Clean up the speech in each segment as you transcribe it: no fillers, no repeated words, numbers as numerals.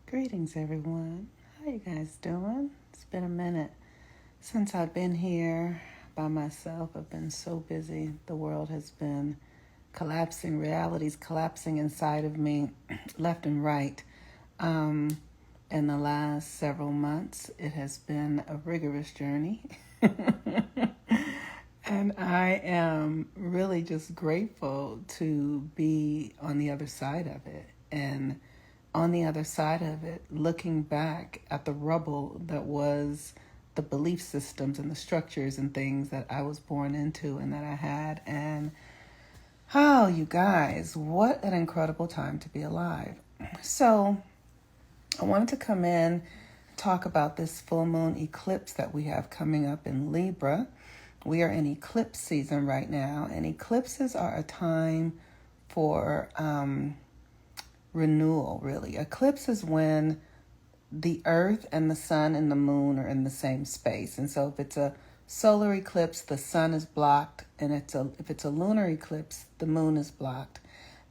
Greetings, everyone. How you guys doing? It's been a minute since I've been here by myself. I've been so busy. The world has been collapsing. Reality's collapsing inside of me, left and right. In the last several months, it has been a rigorous journey. And I am really just grateful to be on the other side of it. And on the other side of it, looking back at the rubble that was the belief systems and the structures and things that I was born into and that I had. And oh, you guys, what an incredible time to be alive. So I wanted to come in, talk about this full moon eclipse that we have coming up in Libra. We are in eclipse season right now, and eclipses are a time for renewal, really. Eclipse is when the earth and the sun and the moon are in the same space. And so if it's a solar eclipse, the sun is blocked, and if it's a lunar eclipse, the moon is blocked.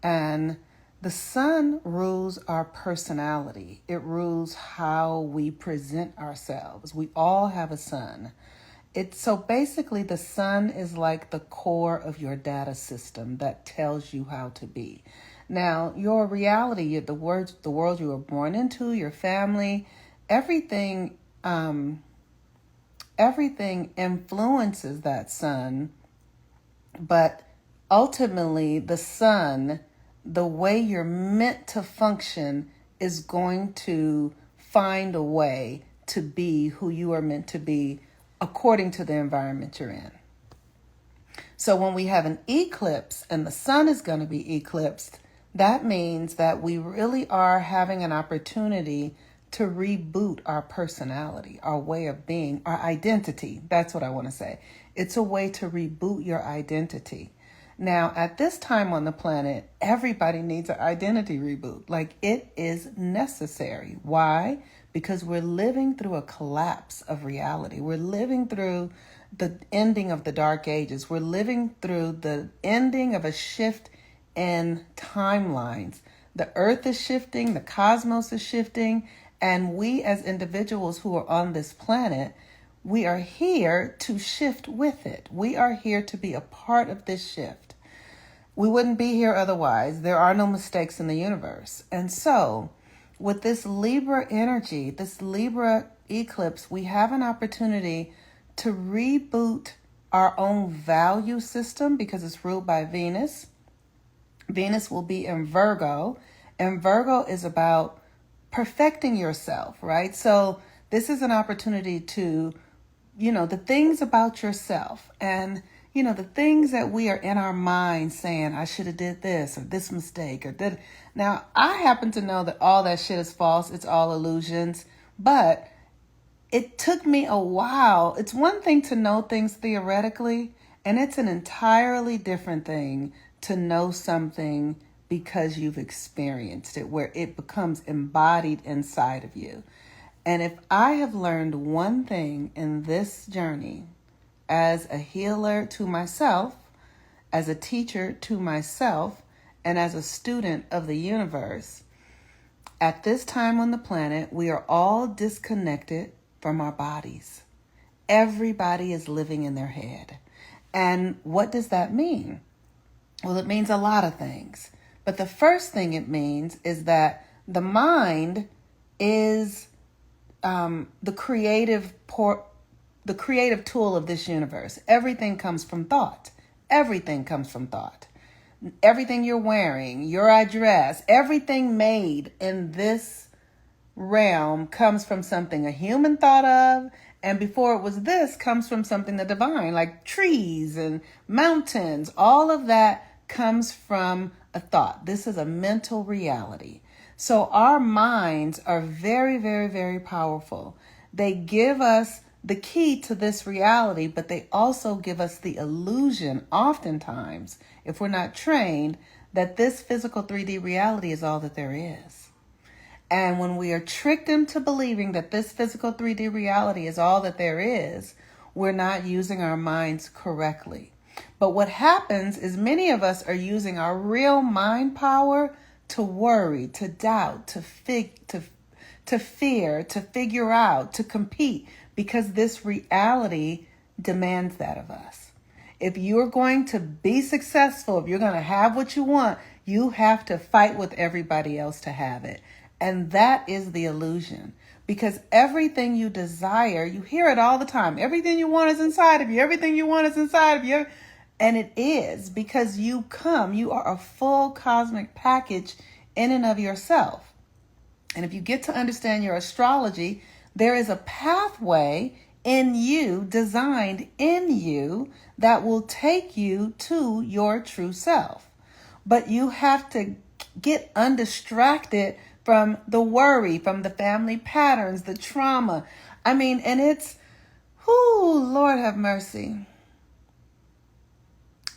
And the sun rules our personality. It rules how we present ourselves. We all have a sun. So basically the sun is like the core of your data system that tells you how to be. Now, your reality, the world you were born into, your family, everything influences that sun. But ultimately, the sun, the way you're meant to function, is going to find a way to be who you are meant to be according to the environment you're in. So when we have an eclipse and the sun is going to be eclipsed, that means that we really are having an opportunity to reboot our personality, our way of being, our identity. That's what I want to say. It's a way to reboot your identity. Now, at this time on the planet, everybody needs an identity reboot. Like, it is necessary. Why? Because we're living through a collapse of reality. We're living through the ending of the dark ages. We're living through the ending of a shift in timelines. The earth is shifting, the cosmos is shifting, and we as individuals who are on this planet, we are here to shift with it. We are here to be a part of this shift. We wouldn't be here otherwise. There are no mistakes in the universe. And so, with this Libra energy, this Libra eclipse, we have an opportunity to reboot our own value system because it's ruled by Venus. Venus will be in Virgo, and Virgo is about perfecting yourself, right? So this is an opportunity to, the things about yourself and, the things that we are in our mind saying, I should have did this or this mistake or did. Now, I happen to know that all that shit is false. It's all illusions, but it took me a while. It's one thing to know things theoretically, and it's an entirely different thing to know something because you've experienced it, where it becomes embodied inside of you. And if I have learned one thing in this journey, as a healer to myself, as a teacher to myself, and as a student of the universe, at this time on the planet, we are all disconnected from our bodies. Everybody is living in their head. And what does that mean? Well, it means a lot of things. But the first thing it means is that the mind is the creative tool of this universe. Everything comes from thought. Everything comes from thought. Everything you're wearing, your address, everything made in this realm comes from something a human thought of, and before it was this, comes from something the divine, like trees and mountains. All of that comes from a thought. This is a mental reality. So our minds are very, very, very powerful. They give us the key to this reality, but they also give us the illusion, oftentimes, if we're not trained, that this physical 3D reality is all that there is. And when we are tricked into believing that this physical 3D reality is all that there is, we're not using our minds correctly. But what happens is many of us are using our real mind power to worry, to doubt, to fear, to figure out, to compete, because this reality demands that of us. If you're going to be successful, if you're going to have what you want, you have to fight with everybody else to have it. And that is the illusion. Because everything you desire, you hear it all the time. Everything you want is inside of you. Everything you want is inside of you. And it is, because you are a full cosmic package in and of yourself. And if you get to understand your astrology, there is a pathway in you, designed in you, that will take you to your true self. But you have to get undistracted from the worry, from the family patterns, the trauma. I mean, and it's, Lord have mercy.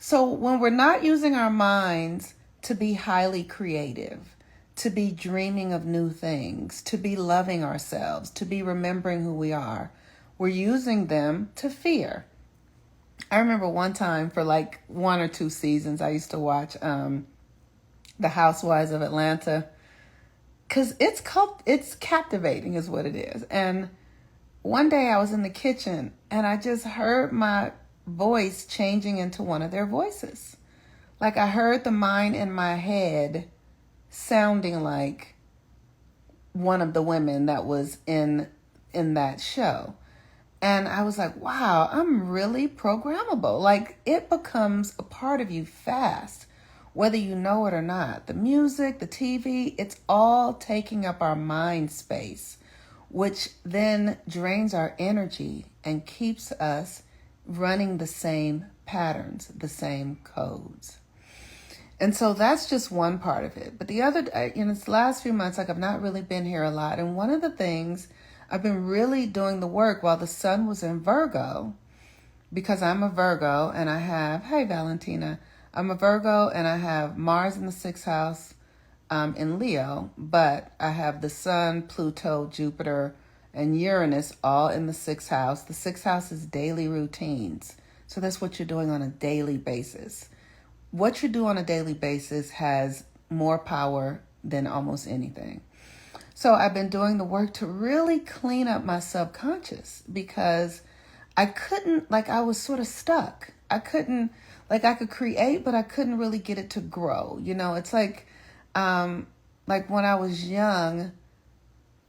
So when we're not using our minds to be highly creative, to be dreaming of new things, to be loving ourselves, to be remembering who we are, we're using them to fear. I remember one time for like 1 or 2 seasons, I used to watch The Housewives of Atlanta, because it's captivating is what it is. And one day I was in the kitchen and I just heard my voice changing into one of their voices. Like I heard the mind in my head sounding like one of the women that was in that show. And I was like, wow, I'm really programmable. Like it becomes a part of you fast, whether you know it or not. The music, the TV, it's all taking up our mind space, which then drains our energy and keeps us running the same patterns, the same codes. And so that's just one part of it. But the other, this last few months, like I've not really been here a lot. And one of the things I've been really doing the work while the sun was in Virgo, because I'm a Virgo and I have, hey Valentina, I'm a Virgo and I have Mars in the 6th house in Leo, but I have the sun, Pluto, Jupiter, and Uranus all in the 6th house. The 6th house is daily routines. So that's what you're doing on a daily basis. What you do on a daily basis has more power than almost anything. So I've been doing the work to really clean up my subconscious, because I couldn't, I was sort of stuck. I couldn't, I could create, but I couldn't really get it to grow. It's like when I was young,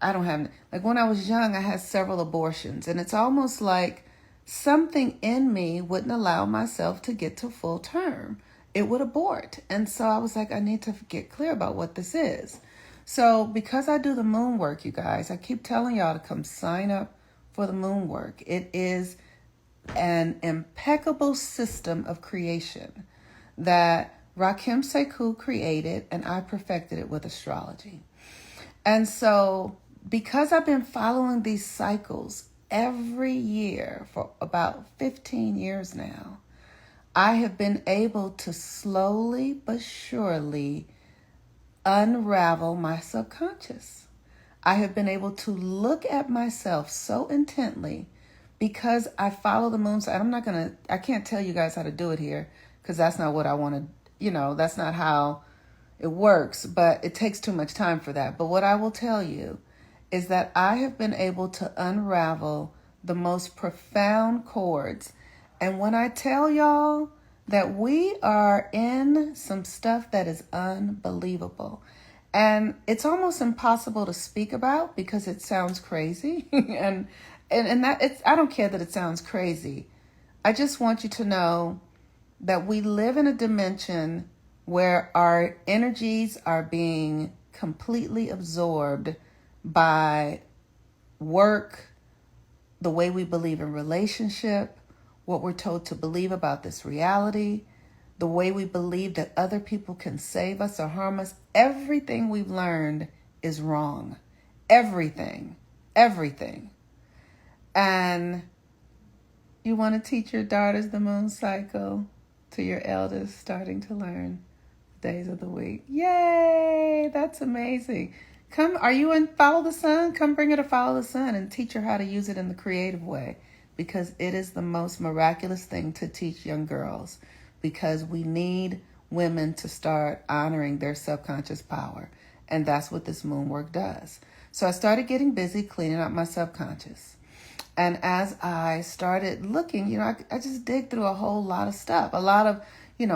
when I was young, I had several abortions, and it's almost like something in me wouldn't allow myself to get to full term. It would abort. And so I was like, I need to get clear about what this is. So because I do the moon work, you guys, I keep telling y'all to come sign up for the moon work. It is an impeccable system of creation that Rakim Sekou created, and I perfected it with astrology. And so because I've been following these cycles every year for about 15 years now, I have been able to slowly but surely unravel my subconscious. I have been able to look at myself so intently because I follow the moon. So I can't tell you guys how to do it here, because that's not what I want to, that's not how it works, but it takes too much time for that. But what I will tell you is that I have been able to unravel the most profound chords. And when I tell y'all that we are in some stuff that is unbelievable, and it's almost impossible to speak about because it sounds crazy, and that I don't care that it sounds crazy. I just want you to know that we live in a dimension where our energies are being completely absorbed by work, the way we believe in relationship, what we're told to believe about this reality, the way we believe that other people can save us or harm us. Everything we've learned is wrong. Everything. And you want to teach your daughters the moon cycle to your eldest, starting to learn the days of the week. Yay! That's amazing. Are you in Follow the Sun? Come bring her to Follow the Sun and teach her how to use it in the creative way, because it is the most miraculous thing to teach young girls, because we need women to start honoring their subconscious power. And that's what this moon work does. So I started getting busy cleaning up my subconscious. And as I started looking, I just dig through a whole lot of stuff. A lot of,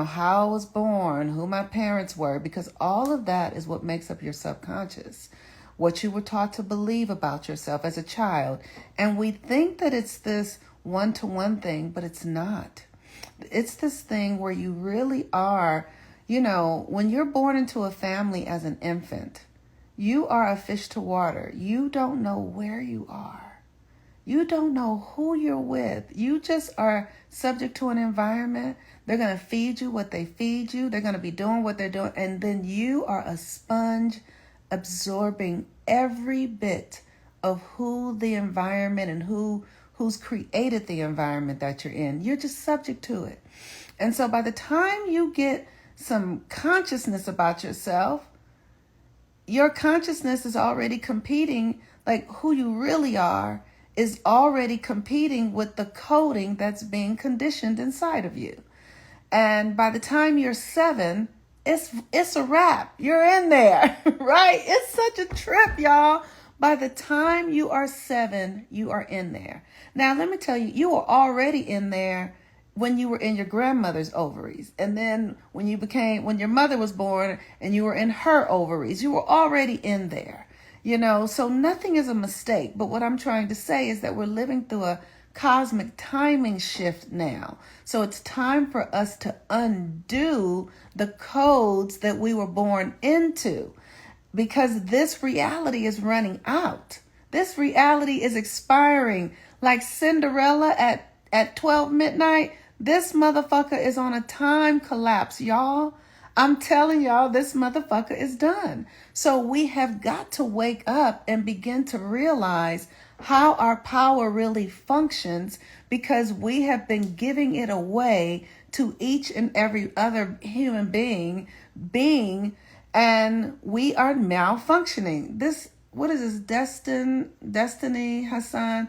how I was born, who my parents were, because all of that is what makes up your subconscious. What you were taught to believe about yourself as a child. And we think that it's this one-to-one thing, but it's not. It's this thing where you really are, when you're born into a family as an infant, you are a fish to water. You don't know where you are. You don't know who you're with. You just are subject to an environment. They're going to feed you what they feed you. They're going to be doing what they're doing. And then you are a sponge absorbing every bit of who the environment and who's created the environment that you're in. You're just subject to it. And so by the time you get some consciousness about yourself, your consciousness is already competing, like who you really are is already competing with the coding that's being conditioned inside of you. And by the time you're 7, it's a wrap. You're in there, right? It's such a trip, y'all. By the time you are 7, you are in there. Now, let me tell you, you were already in there when you were in your grandmother's ovaries. And then when your mother was born and you were in her ovaries, you were already in there. So nothing is a mistake. But what I'm trying to say is that we're living through a cosmic timing shift now. So it's time for us to undo the codes that we were born into, because this reality is running out. This reality is expiring. Like Cinderella at 12 midnight, this motherfucker is on a time collapse, y'all. I'm telling y'all, this motherfucker is done. So we have got to wake up and begin to realize how our power really functions, because we have been giving it away to each and every other human being, and we are malfunctioning. What is this? Destiny Hassan.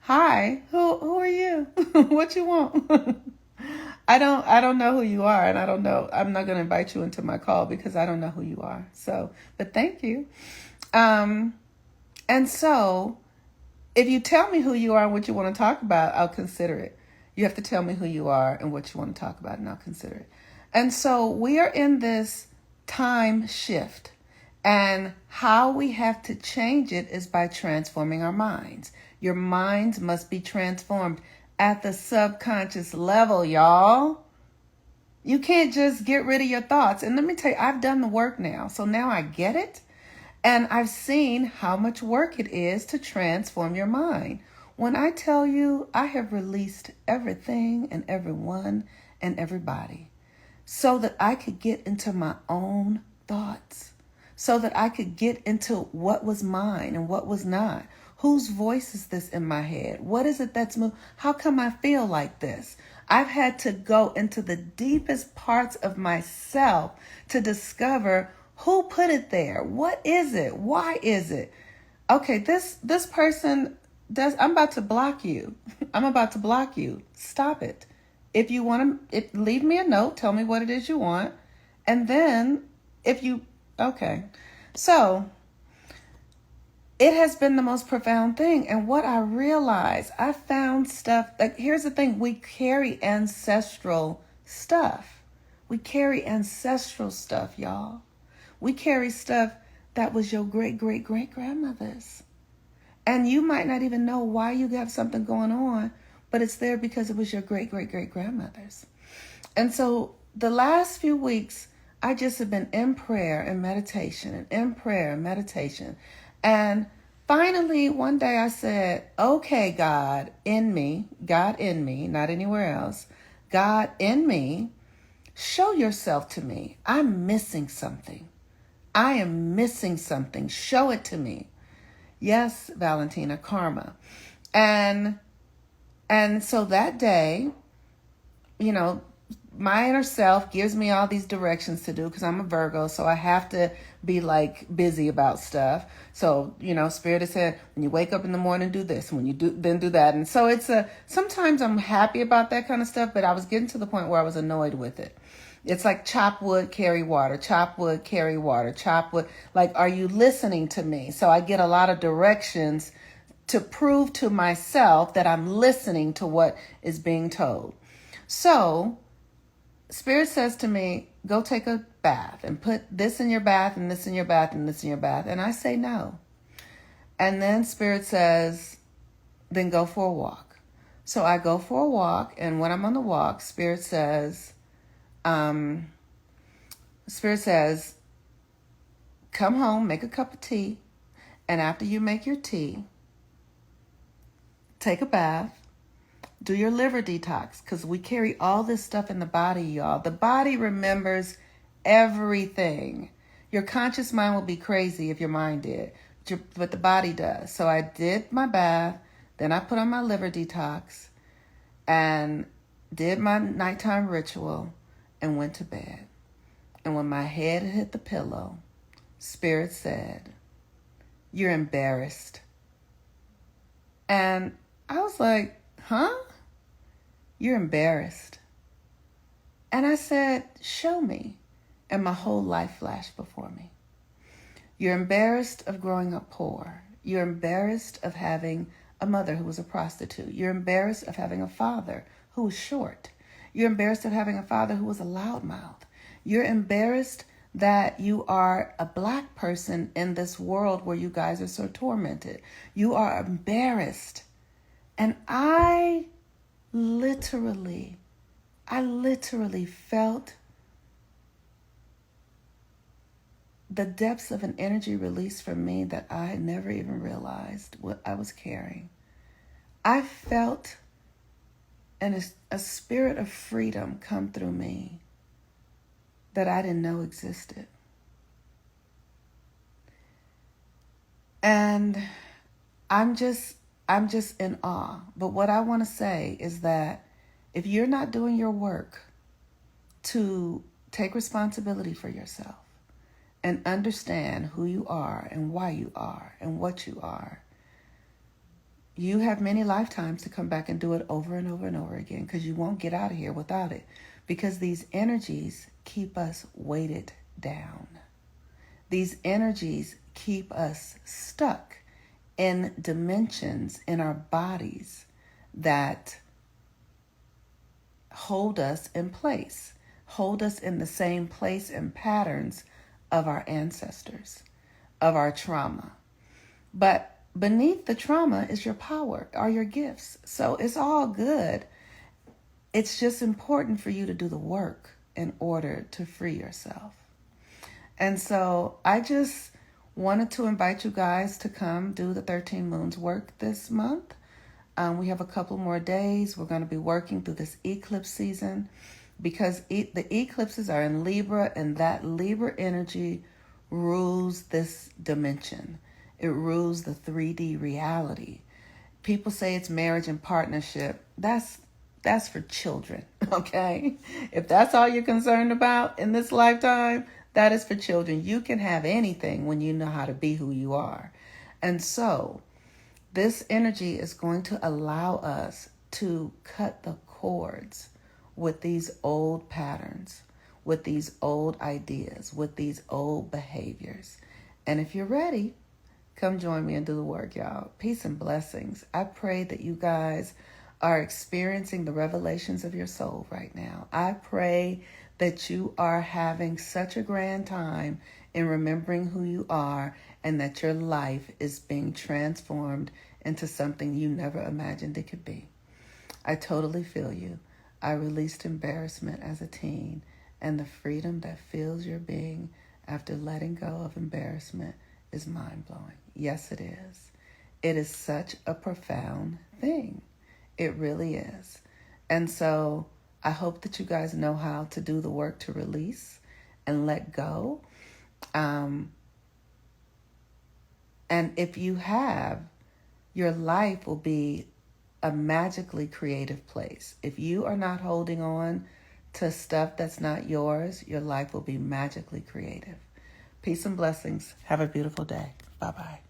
Hi, who are you? What you want? I don't know who you are, and I don't know. I'm not going to invite you into my call because I don't know who you are. So, but thank you. And so if you tell me who you are and what you want to talk about, I'll consider it. You have to tell me who you are and what you want to talk about, and I'll consider it. And so we are in this time shift, and how we have to change it is by transforming our minds. Your minds must be transformed at the subconscious level, y'all. You can't just get rid of your thoughts. And let me tell you, I've done the work now. So now I get it. And I've seen how much work it is to transform your mind. When I tell you, I have released everything and everyone and everybody so that I could get into my own thoughts, so that I could get into what was mine and what was not. Whose voice is this in my head? What is it that's moving? How come I feel like this? I've had to go into the deepest parts of myself to discover who put it there. What is it? Why is it? Okay, this person does. I'm about to block you. I'm about to block you. Stop it. If you want to, leave me a note. Tell me what it is you want. And then okay. So it has been the most profound thing. And what I realized, I found stuff. Like, here's the thing. We carry ancestral stuff. We carry ancestral stuff, y'all. We carry stuff that was your great-great-great-grandmother's. And you might not even know why you have something going on, but it's there because it was your great-great-great-grandmother's. And so the last few weeks, I just have been in prayer and meditation and in prayer and meditation. And finally, one day I said, okay, God in me, not anywhere else, God in me, show yourself to me. I'm missing something. I am missing something. Show it to me. Yes, Valentina, karma. And so that day, my inner self gives me all these directions to do because I'm a Virgo, so I have to be like busy about stuff. So, Spirit has said, when you wake up in the morning, do this. When you do that. And so sometimes I'm happy about that kind of stuff, but I was getting to the point where I was annoyed with it. It's like chop wood, carry water, chop wood, carry water, chop wood. Like, are you listening to me? So I get a lot of directions to prove to myself that I'm listening to what is being told. So Spirit says to me, go take a bath and put this in your bath and this in your bath and this in your bath. And I say no. And then Spirit says, then go for a walk. So I go for a walk, and when I'm on the walk, Spirit says, come home, make a cup of tea, and after you make your tea, take a bath, do your liver detox, because we carry all this stuff in the body, y'all. The body remembers everything. Your conscious mind will be crazy if your mind did, but the body does. So I did my bath, then I put on my liver detox and did my nighttime ritual and went to bed. And when my head hit the pillow, Spirit said, you're embarrassed. And I was like, huh? You're embarrassed. And I said, show me. And my whole life flashed before me. You're embarrassed of growing up poor. You're embarrassed of having a mother who was a prostitute. You're embarrassed of having a father who was short. You're embarrassed of having a father who was a loudmouth. You're embarrassed that you are a Black person in this world where you guys are so tormented. You are embarrassed. And I literally felt the depths of an energy release from me that I had never even realized what I was carrying. I felt a spirit of freedom come through me that I didn't know existed. And I'm just in awe. But what I want to say is that if you're not doing your work to take responsibility for yourself and understand who you are and why you are and what you are, you have many lifetimes to come back and do it over and over and over again, because you won't get out of here without it, because these energies keep us weighted down. These energies keep us stuck in dimensions in our bodies that hold us in place, hold us in the same place and patterns of our ancestors, of our trauma. But beneath the trauma is your power, are your gifts. So it's all good. It's just important for you to do the work in order to free yourself. And so I just wanted to invite you guys to come do the 13 Moons work this month. We have a couple more days. We're going to be working through this eclipse season because the eclipses are in Libra, and that Libra energy rules this dimension. It rules the 3D reality. People say it's marriage and partnership. That's for children, okay? If that's all you're concerned about in this lifetime, that is for children. You can have anything when you know how to be who you are. And so this energy is going to allow us to cut the cords with these old patterns, with these old ideas, with these old behaviors. And if you're ready, come join me and do the work, y'all. Peace and blessings. I pray that you guys are experiencing the revelations of your soul right now. I pray that you are having such a grand time in remembering who you are, and that your life is being transformed into something you never imagined it could be. I totally feel you. I released embarrassment as a teen, and the freedom that fills your being after letting go of embarrassment is mind-blowing. Yes, it is. It is such a profound thing. It really is. And so I hope that you guys know how to do the work to release and let go. And if you have, your life will be a magically creative place. If you are not holding on to stuff that's not yours, your life will be magically creative. Peace and blessings. Have a beautiful day. Bye-bye.